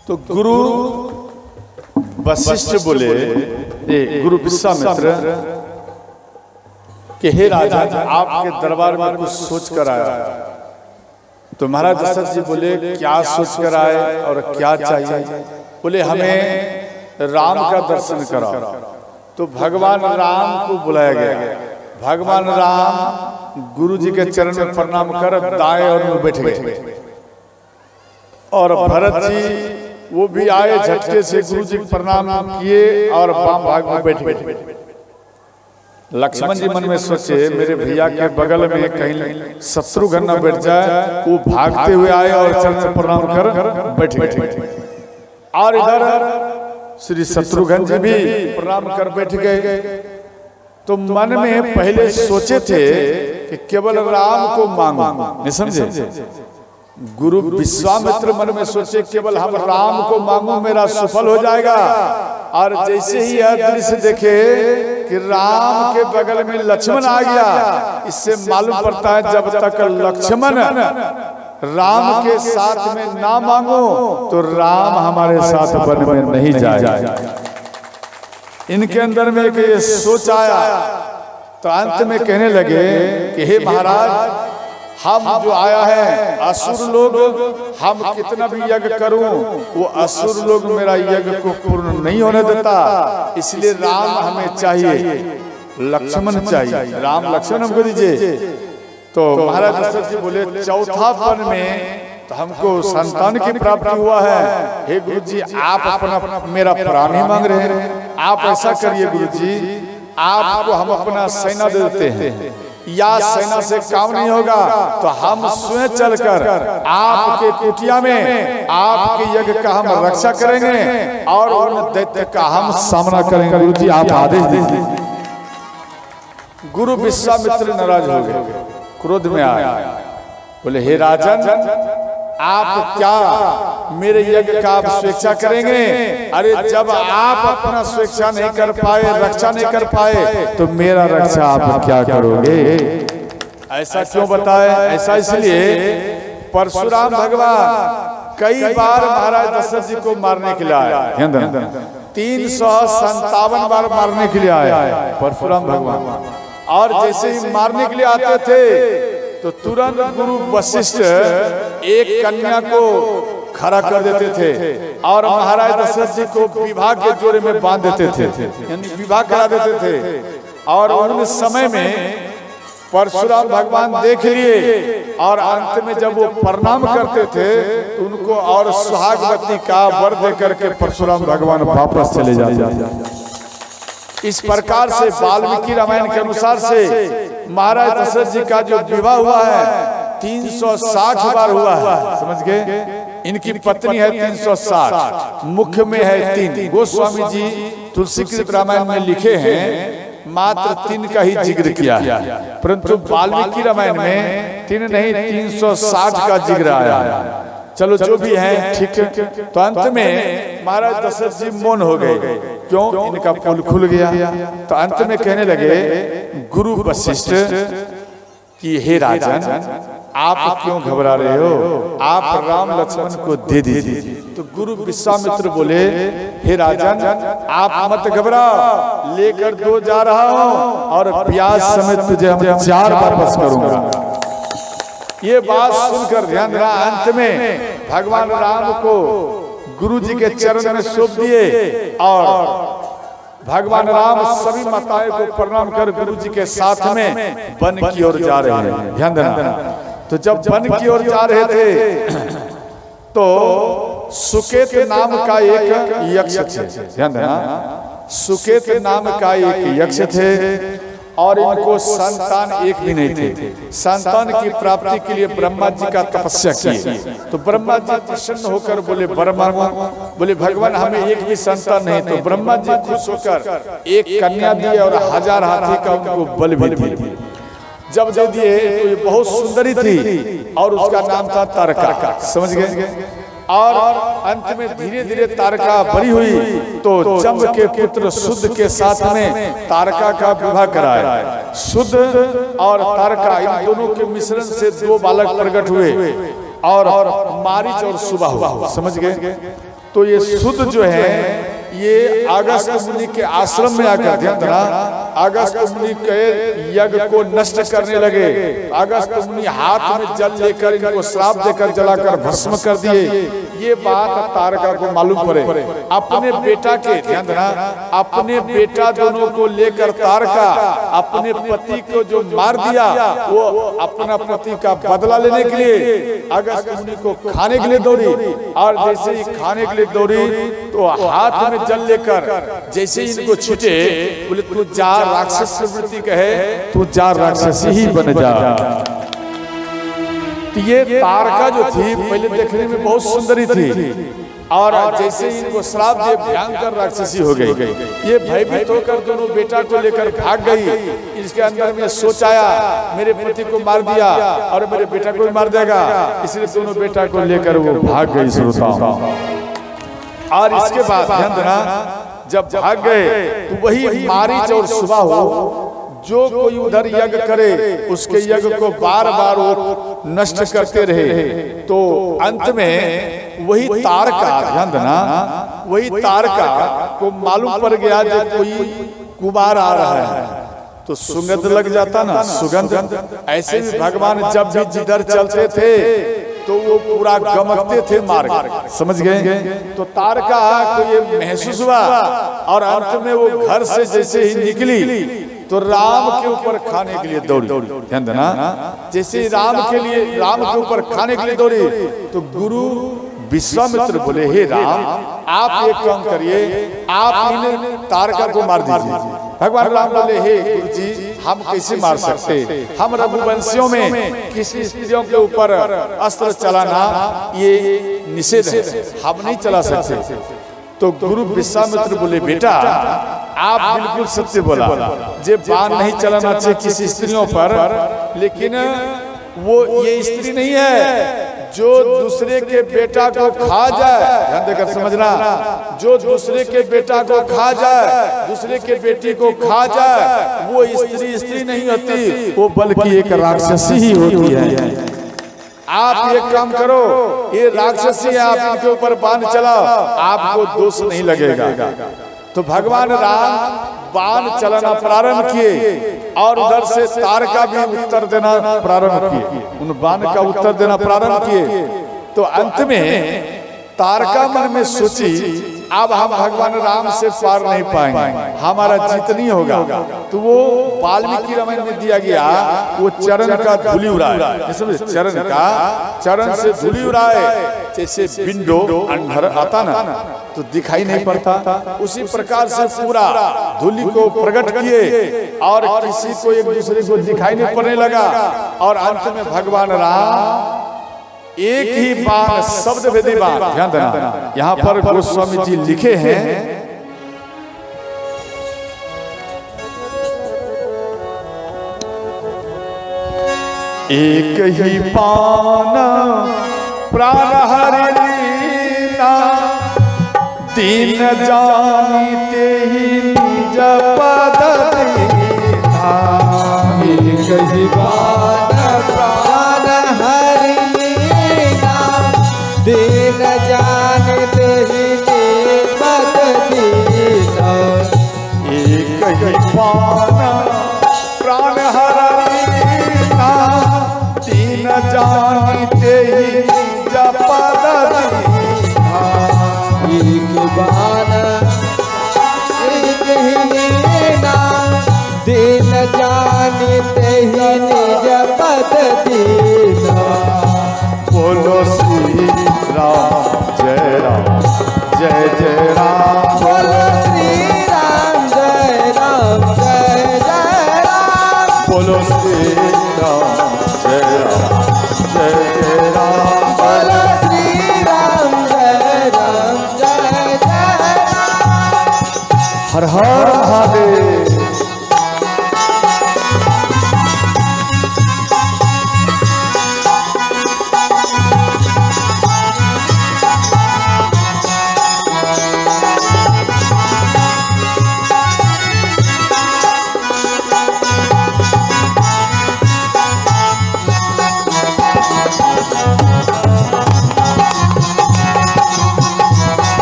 तो गुरु वशिष्ठ बोले, गुरु विश्वामित्र कि हे राजा, आपके दरबार में कुछ सोच कर आया। तो महाराज दशरथ जी बोले, क्या सोच कर आए और क्या चाहिए? बोले, हमें राम का दर्शन कराओ। तो भगवान राम को बुलाया गया। भगवान राम गुरु जी के चरण में प्रणाम कर दाएं और में बैठ गए और भरत जी वो भी आए, झटके से गुरु जी प्रणाम किए और वाम भाग में बैठ गए। लक्ष्मण जी मन में सोचे, मेरे भैया के बगल में कहीं शत्रुघ्न न बैठ जाए। वो भागते हुए आए और चरण में प्रणाम कर बैठ गए। और इधर श्री शत्रुघ्न जी भी प्रणाम कर बैठ गए। तो मन में पहले सोचे थे कि केवल राम को मांगो, नहीं समझे? गुरु विश्वामित्र मन में सोचे केवल हम राम को मांगो, मेरा सफल हो जाएगा। और जैसे ही यह दृश्य देखे कि राम के बगल में लक्ष्मण आ गया, इससे मालूम पड़ता है जब तक लक्ष्मण राम के साथ में ना मांगो तो राम हमारे साथ वन में नहीं जाएगा। इनके अंदर में एक ये सोच आया। तो अंत में कहने लगे कि हे महाराज, हम जो आया है असुर लोग, हम कितना भी यज्ञ करूं वो असुर लोग मेरा यज्ञ को पूर्ण नहीं होने देता, इसलिए राम हमें चाहिए, लक्ष्मण चाहिए, राम लक्ष्मण हमको दीजिए। तो महाराज दशरथ जी बोले, चौथा पन में तो हमको संतान की प्राप्ति हुआ है, हे गुरु जी आप अपना मेरा प्राण ही मांग रहे हैं, आप ऐसा करिए गुरु जी, आपको हम अपना सेना दे देते हैं, या सेना से काम नहीं होगा तो हम स्वयं चलकर आपके कुटिया में आपके यज्ञ का हम रक्षा करेंगे और उन दैत्य का हम सामना करेंगे, गुरु जी आप आदेश दीजिए। गुरु विश्वामित्र नाराज हो गए, क्रोध में आए, बोले हे राजन, आप क्या मेरे यज्ञ का आप स्वेच्छा करेंगे? अरे जब आप अपना स्वेच्छा नहीं कर पाए, रक्षा नहीं कर पाए, तो मेरा रक्षा आप क्या करोगे? ऐसा क्यों बताए? ऐसा इसलिए परशुराम भगवान कई बार महाराज दशरथ जी को मारने के लिए आए, 357 बार मारने के लिए आए परशुराम भगवान। और जैसे ही मारने के लिए आते थे तो तुरंत गुरु वशिष्ठ एक कन्या को खड़ा कर देते थे और महाराज दशरथ जी को विवाह के जोड़े में बांध देते थे, यानी विवाह करा देते थे। और उन समय में परशुराम भगवान देख लिए और अंत में जब वो प्रणाम करते थे तो उनको और सुहागवती का वर दे करके परशुराम भगवान वापस चले जाते। इस प्रकार से वाल्मीकि रामायण के अनुसार से महाराज दशरथ जी का जो विवाह हुआ है 360 बार हुआ है, समझ गए? इनकी पत्नी है 360, मुख्य में है 3। गोस्वामी जी तुलसीकृत रामायण में लिखे हैं मात्र 3 का ही जिक्र किया है, परंतु वाल्मीकि रामायण में 3 नहीं 360 का जिक्र आया है। चलो जो भी है ठीक है। तो अंत में महाराज दशरथ जी मौन हो गए, क्यों? इनका पुल खुल गया। तो अंत में कहने लगे गुरु वशिष्ठ कि हे राजन, आप क्यों घबरा रहे हो, आप राम लक्ष्मण को दे दीजिए। तो गुरु विश्वामित्र बोले, हे राजन आप मत घबराओ, लेकर 2 जा रहा हूं और ब्याज समेत तुझे हम 4 वापस करूंगा। ये बात सुनकर ध्यान रहा, अंत में भगवान राम को गुरु जी के चरण में सौंप दिए और भगवान राम सभी माताओं को प्रणाम कर गुरु जी के साथ में वन की ओर जा रहे हैं। ध्यान देना, तो जब वन की ओर जा रहे थे तो सुकेत नाम का एक यक्ष थे। ध्यान देना, सुकेत नाम का एक यक्ष थे और इनको संतान एक भी नहीं थे। संतान की प्राप्ति के लिए ब्रह्मा जी का तपस्या किए, तो ब्रह्मा जी प्रसन्न होकर बोले, बोले भगवान हमें एक भी संतान नहीं। तो ब्रह्मा जी खुश होकर एक कन्या दिए और 1000 हाथी का उनको बल भी दिए। जब दे दिए तो ये बहुत सुंदरी थी और उसका नाम था तारका, समझ गए? और अंत में धीरे धीरे तारका बड़ी हुई तो जम के पुत्र शुद्ध के साथ में तारका का विवाह कराया। शुद्ध और तारका इन दोनों के मिश्रण से 2 बालक प्रकट हुए और मारीच और सुबह हुआ, समझ गए? तो ये शुद्ध जो है ये अगस्त मुनि के आश्रम में आकर, ध्यान देना, अगस्त मुनि के यज्ञ को नष्ट करने लगे। अगस्त मुनि हाथ में जल लेकर इनको श्राप देकर जलाकर भस्म कर दिए। ये बात तारका को मालूम पड़े, अपने बेटा के, ध्यान देना, अपने बेटा दोनों को लेकर तारका अपने पति को जो मार दिया वो अपना पति का बदला लेने के लिए अगस्त मुनि को खाने के लिए दौड़ी। और जैसे ही खाने के लिए दौड़ी तो हाथ में जल लेकर जैसे ही इनको छूटे, बोले तू जा राक्षस प्रवृत्ति कहे, तू जा राक्षसी ही बन जा। तो ये तारका जो थी पहले देखने में बहुत सुंदरी थी और जैसे ही इनको श्राप दिए भयंकर राक्षसी हो गई। ये भयभीत होकर दोनों बेटा को लेकर भाग गई। इसके अंदर में सोच आया मेरे पति को मार दिया और मेरे बेटा को भी मार देगा, इसलिए दोनों बेटा को लेकर वो भाग गई श्रोताओं। और इसके बाद ध्यान देना, जब भाग गए तो वही मारीच और सुबह हो, जो कोई उधर यज्ञ करे उसके यज्ञ को बार बार वो नष्ट करते रहे। तो अंत में वही तारका, ध्यान देना, वही तारका को मालूम पड़ गया कि कोई कुमार आ रहा है। तो सुगंध लग जाता ना, सुगंध। ऐसे भी भगवान जब भी जिधर चलते थे तो वो पूरा गमकते थे मार्ग, समझ गए। तो तारका को ये महसूस हुआ और अंत में वो घर से जैसे ही निकली तो राम के ऊपर खाने के लिए दौड़ी। ध्यान देना, जैसे राम के ऊपर खाने के लिए दौड़ी तो गुरु विश्वामित्र बोले, हे राम, आप एक काम करिए, आप इन तारका को मार दीजिए। भगवान राम बोले, हे गुरु जी, हम कैसे मार सकते, हम रघुवंशियों में किसी स्त्रियों के ऊपर अस्त्र चलाना ये निषेध है, हम नहीं चला सकते। तो गुरु विश्वामित्र बोले, बेटा आप बिल्कुल सत्य बोला, जे बाण नहीं चलाना चाहिए किसी स्त्रियों पर, लेकिन वो ये स्त्री नहीं है जो दूसरे के बेटा को खा जाए। ध्यान देकर समझना, जो दूसरे के बेटा को खा जाए, दूसरे के बेटी को खा जाए, वो स्त्री नहीं होती, वो बल्कि एक राक्षसी ही होती है। आप एक काम करो, ये राक्षसी है, आप इनके ऊपर बाण चलाओ, आपको दोष नहीं लगेगा। तो भगवान राम बाण चलाना प्रारंभ किए और उधर से तारका भी उत्तर देना प्रारंभ किए, उन बाण का उत्तर देना प्रारंभ किए। तो अंत में तारका मन में सोची, अब हम भगवान राम से पार नहीं पाएंगे, हमारा जीत नहीं होगा। तो वो वाल्मीकि रामायण में दिया गया, वो चरण का धूलि उड़ाए, चरण से धूलि उड़ाए, जैसे विंडो अंधर आता ना तो दिखाई नहीं पड़ता, उसी प्रकार से पूरा धूलि को प्रकट किए और किसी को एक दूसरे को दिखाई नहीं पड़ने लगा। और अंत में भगवान राम एक ही बाण, शब्द भेदी बाण। ध्यान देना, यहाँ पर गोस्वामी जी लिखे हैं, एक ही बाण प्राण हरि लीना, दीन जानिते ही निज पद दीना।
एक ही बाण प्राण हरि लीना, दीन जानिते ही निज पद दीना।
एक ही बाण प्राण हरि लीना, दीन जानिते ही निज पद दीना।
एक बाण एक ही लीना, दीन जानिते ही निज पद दीना।
बोलो श्री राम जय राम, जय जय राम।
बोलो श्री राम जय राम, जय जय राम।
बोलो श्री राम जय राम, जय जय राम।
बोलो श्री राम जय राम, जय जय राम।
हर हर महादेव।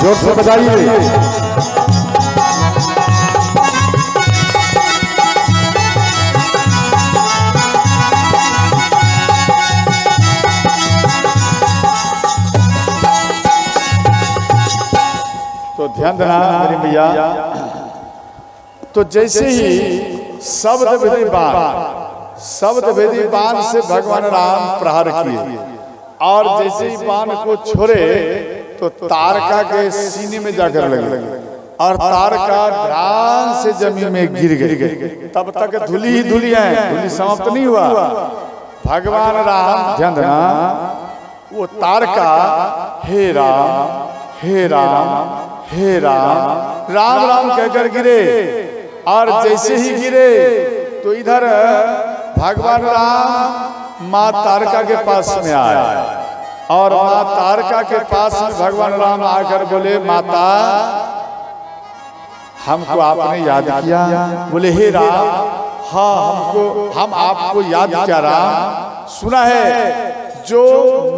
जोर से बजाइए। तो ध्यान देना मेरी भैया, तो जैसे ही शब्द भेदी बाण से भगवान राम प्रहार किए और जैसे ही बाण को छोड़े तो तारका के सीने में जाकर लगे और तारका ध्यान से जमीन में गिर गई। तब तक धूलि ही धूलि है, धूलि समाप्त नहीं हुआ। भगवान राम, ध्यान देना, वो तारका हे राम हे राम हे राम राम राम कहकर गिरे और जैसे ही गिरे तो इधर भगवान राम माँ तारका के पास में आए और माँ तारका के पास में भगवान राम आकर बोले, माता हमको आपने याद किया। बोले, हे राम, हाँ हम आपको याद किया राम। सुना है जो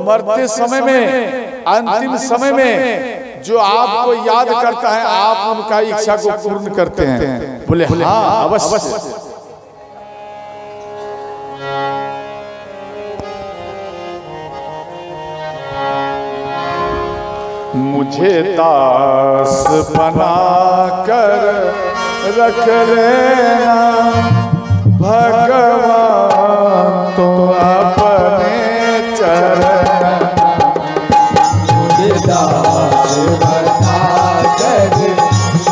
मरते समय में, अंतिम समय में जो आपको याद करता है आप उनका इच्छा को पूर्ण करते हैं। बोले हाँ अवश्य। मुझे दास बना कर रख लेना भगवान तो अपने चरण
मुझे दास बना कर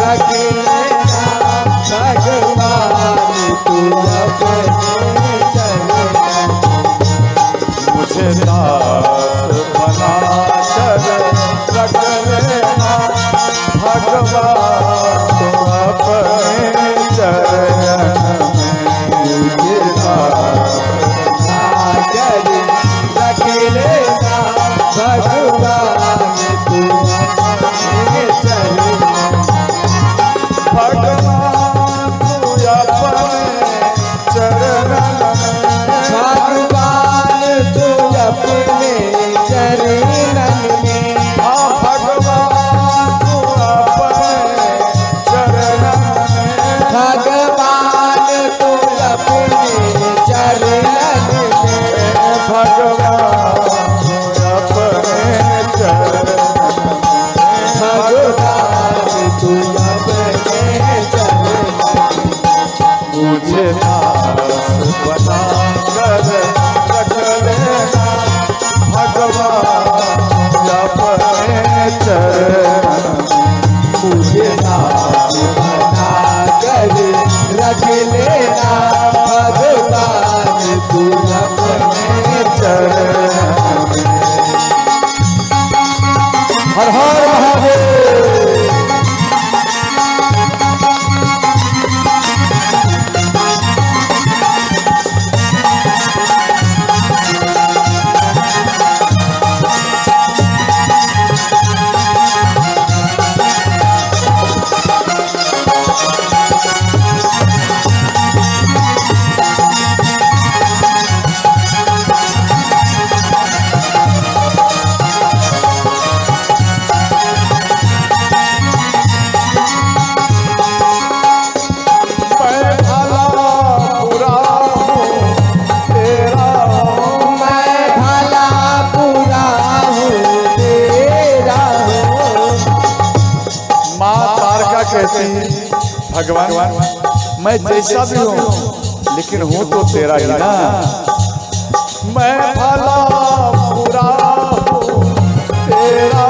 रख लेना भगवान तू अपने चरण
मुझे दास बना कर रख लेना भगवान तो अपने चरण
मुझे दास बना कर रख लेना भगवान तू अपने चरण
भगवान तू अपने चरण
भगवान तू अपने चरणन में
हाँ भगवान तू अपने चरण
भगवान तू अपने चरणन में
भगवान तू अपने चरण
भगवान तू अपने चरणन
मुझे दास बना कर रख लेना भगवान अपने चरण
मुझे दास बना कर रख लेना भगवान तू अपने
चरण हर हर महादेव। मैं भला बुरा हूँ तेरा
मैं भला बुरा हूँ तेरा हूँ
माँ तारका कहती भगवान मैं जैसा भी हूँ लेकिन हूँ तो तेरा ही ना। मैं भला बुरा हूँ तेरा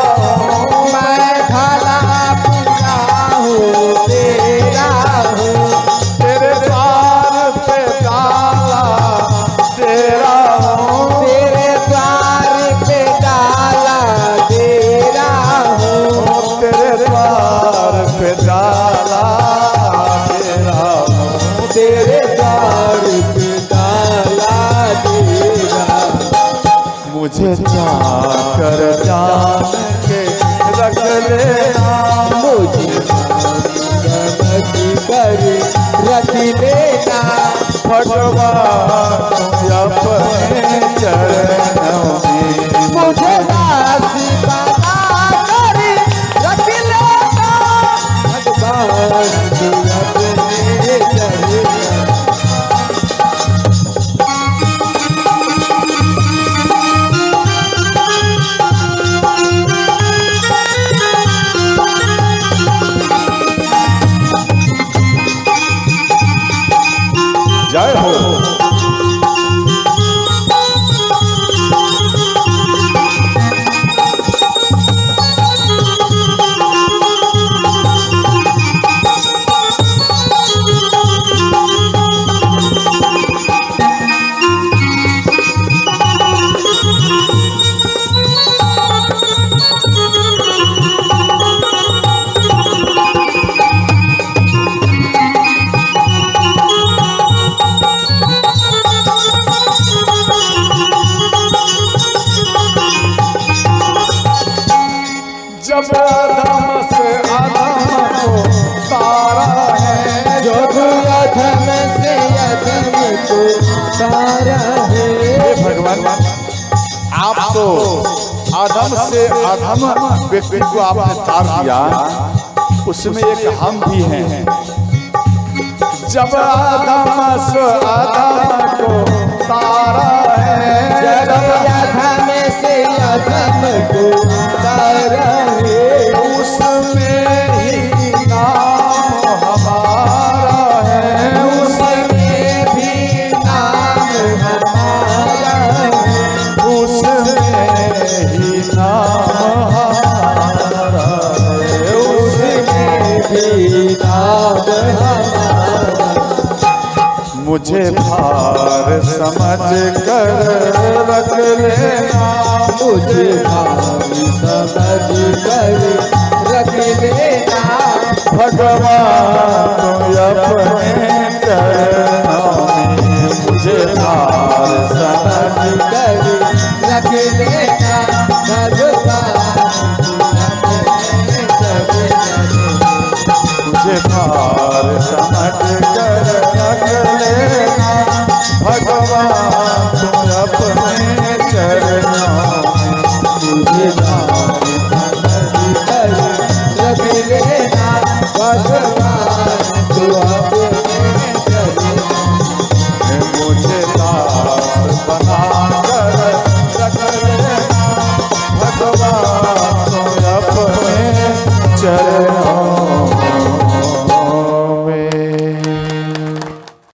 मैं भला बुरा हूँ तेरा हूँ
तेरे द्वार पे डाला तेरा
तेरे द्वार पे डाला तेरा हूँ
तेरे द्वार पे डाला तेरा
तेरे द्वार पे डाला तेरा
मुझे जाकर जान के रख लेना
मुझे समझ कर रख लेना
भगवान अपने चरणों में
मुझे दास बना कर रख लेना भगवान तू अपने चरण
जय हो। जब अधम से अधम को तारा है
जो अधम से अधम को तारा है
हे भगवान आप तो अधम से अधम व्यक्ति को आपने तार दिया उसमें एक हम भी हैं। जब अधम से अधम को तारा है
जब अधम से अधम को तारा है
मुझे भार समझ कर रख लेना,
मुझे भारी समझ कर रख लेना,
भगवान तुम अपने करना।